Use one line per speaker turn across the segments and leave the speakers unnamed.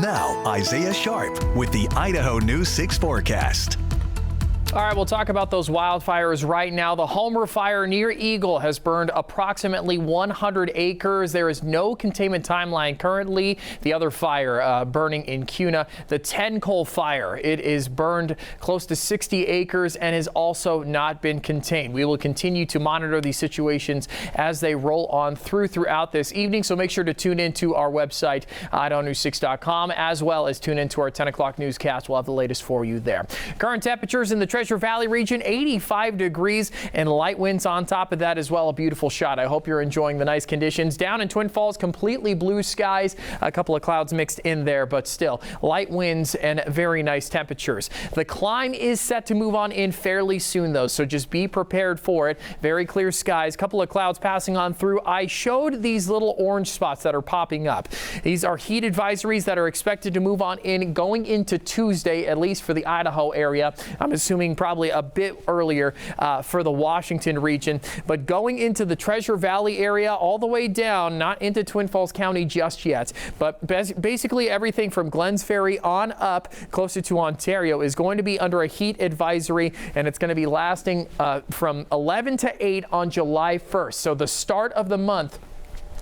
Now, Isaiah Sharp with the Idaho News 6 forecast.
All right, we'll talk about those wildfires right now. The Homer fire near Eagle has burned approximately 100 acres. There is no containment timeline currently. The other fire burning in Kuna, the 10-coal fire, it is burned close to 60 acres and has also not been contained. We will continue to monitor these situations as they roll on throughout this evening. So make sure to tune into our website, IdahoNews6.com, as well as tune into our 10 o'clock newscast. We'll have the latest for you there. Current temperatures in the Treasure Valley region, 85 degrees and light winds on top of that as well. A beautiful shot. I hope you're enjoying the nice conditions. Down in Twin Falls, completely blue skies, a couple of clouds mixed in there, but still light winds and very nice temperatures. The climb is set to move on in fairly soon though, so just be prepared for it. Very clear skies, couple of clouds passing on through. I showed these little orange spots that are popping up. These are heat advisories that are expected to move on in going into Tuesday, at least for the Idaho area. I'm assuming probably a bit earlier for the Washington region, but going into the Treasure Valley area all the way down, not into Twin Falls County just yet, but basically everything from Glens Ferry on up closer to Ontario is going to be under a heat advisory, and it's going to be lasting from 11 to 8 on July 1st. So the start of the month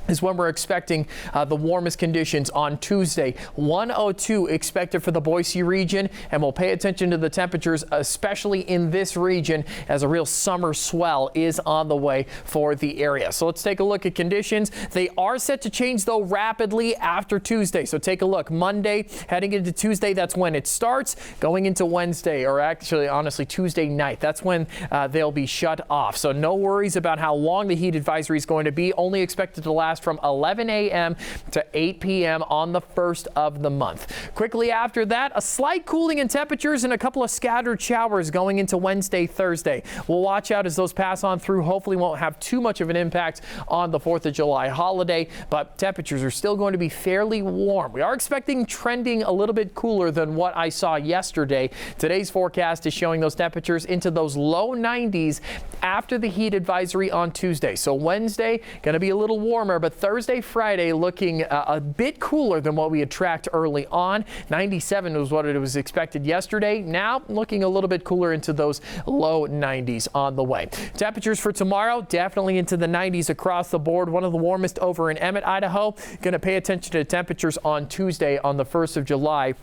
is when we're expecting the warmest conditions on Tuesday. 102 expected for the Boise region, and we'll pay attention to the temperatures, especially in this region, as a real summer swell is on the way for the area. So let's take a look at conditions. They are set to change though rapidly after Tuesday. So take a look. Monday heading into Tuesday, that's when it starts. Going into Wednesday, or actually honestly Tuesday night, that's when they'll be shut off. So no worries about how long the heat advisory is going to be. Only expected to last from 11 a.m. to 8 p.m. on the 1st of the month. Quickly after that, a slight cooling in temperatures and a couple of scattered showers going into Wednesday, Thursday. We'll watch out as those pass on through. Hopefully won't have too much of an impact on the 4th of July holiday, but temperatures are still going to be fairly warm. We are expecting trending a little bit cooler than what I saw yesterday. Today's forecast is showing those temperatures into those low 90s after the heat advisory on Tuesday. So Wednesday going to be a little warmer, but Thursday, Friday looking a bit cooler than what we had tracked early on. 97 was what it was expected yesterday. Now looking a little bit cooler into those low 90s on the way. Temperatures for tomorrow definitely into the 90s across the board. One of the warmest over in Emmett, Idaho. Going to pay attention to temperatures on Tuesday on the 1st of July,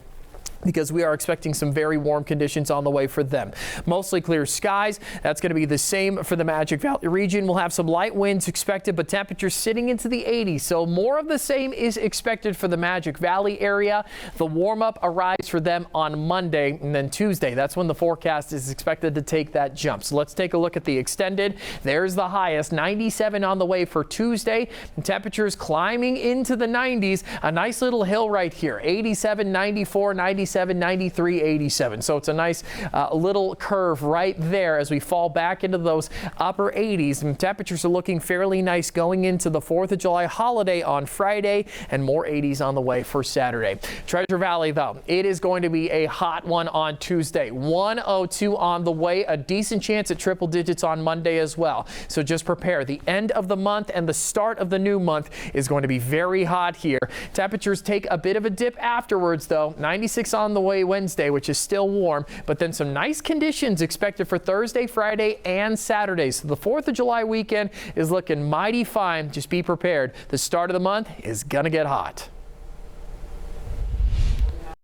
because we are expecting some very warm conditions on the way for them. Mostly clear skies. That's going to be the same for the Magic Valley region. We'll have some light winds expected, but temperatures sitting into the 80s. So more of the same is expected for the Magic Valley area. The warm up arrives for them on Monday, and then Tuesday, that's when the forecast is expected to take that jump. So let's take a look at the extended. There's the highest, 97 on the way for Tuesday. Temperatures climbing into the 90s. A nice little hill right here. 87, 94, 97. 93, 87. So it's a nice little curve right there as we fall back into those upper 80s. And temperatures are looking fairly nice going into the 4th of July holiday on Friday, and more 80s on the way for Saturday. Treasure Valley, though, it is going to be a hot one on Tuesday. 102 on the way, a decent chance at triple digits on Monday as well. So just prepare. The end of the month and the start of the new month is going to be very hot here. Temperatures take a bit of a dip afterwards, though. 96 on the way Wednesday, which is still warm, but then some nice conditions expected for Thursday, Friday, and Saturday. So the 4th of July weekend is looking mighty fine. Just be prepared. The start of the month is gonna get hot.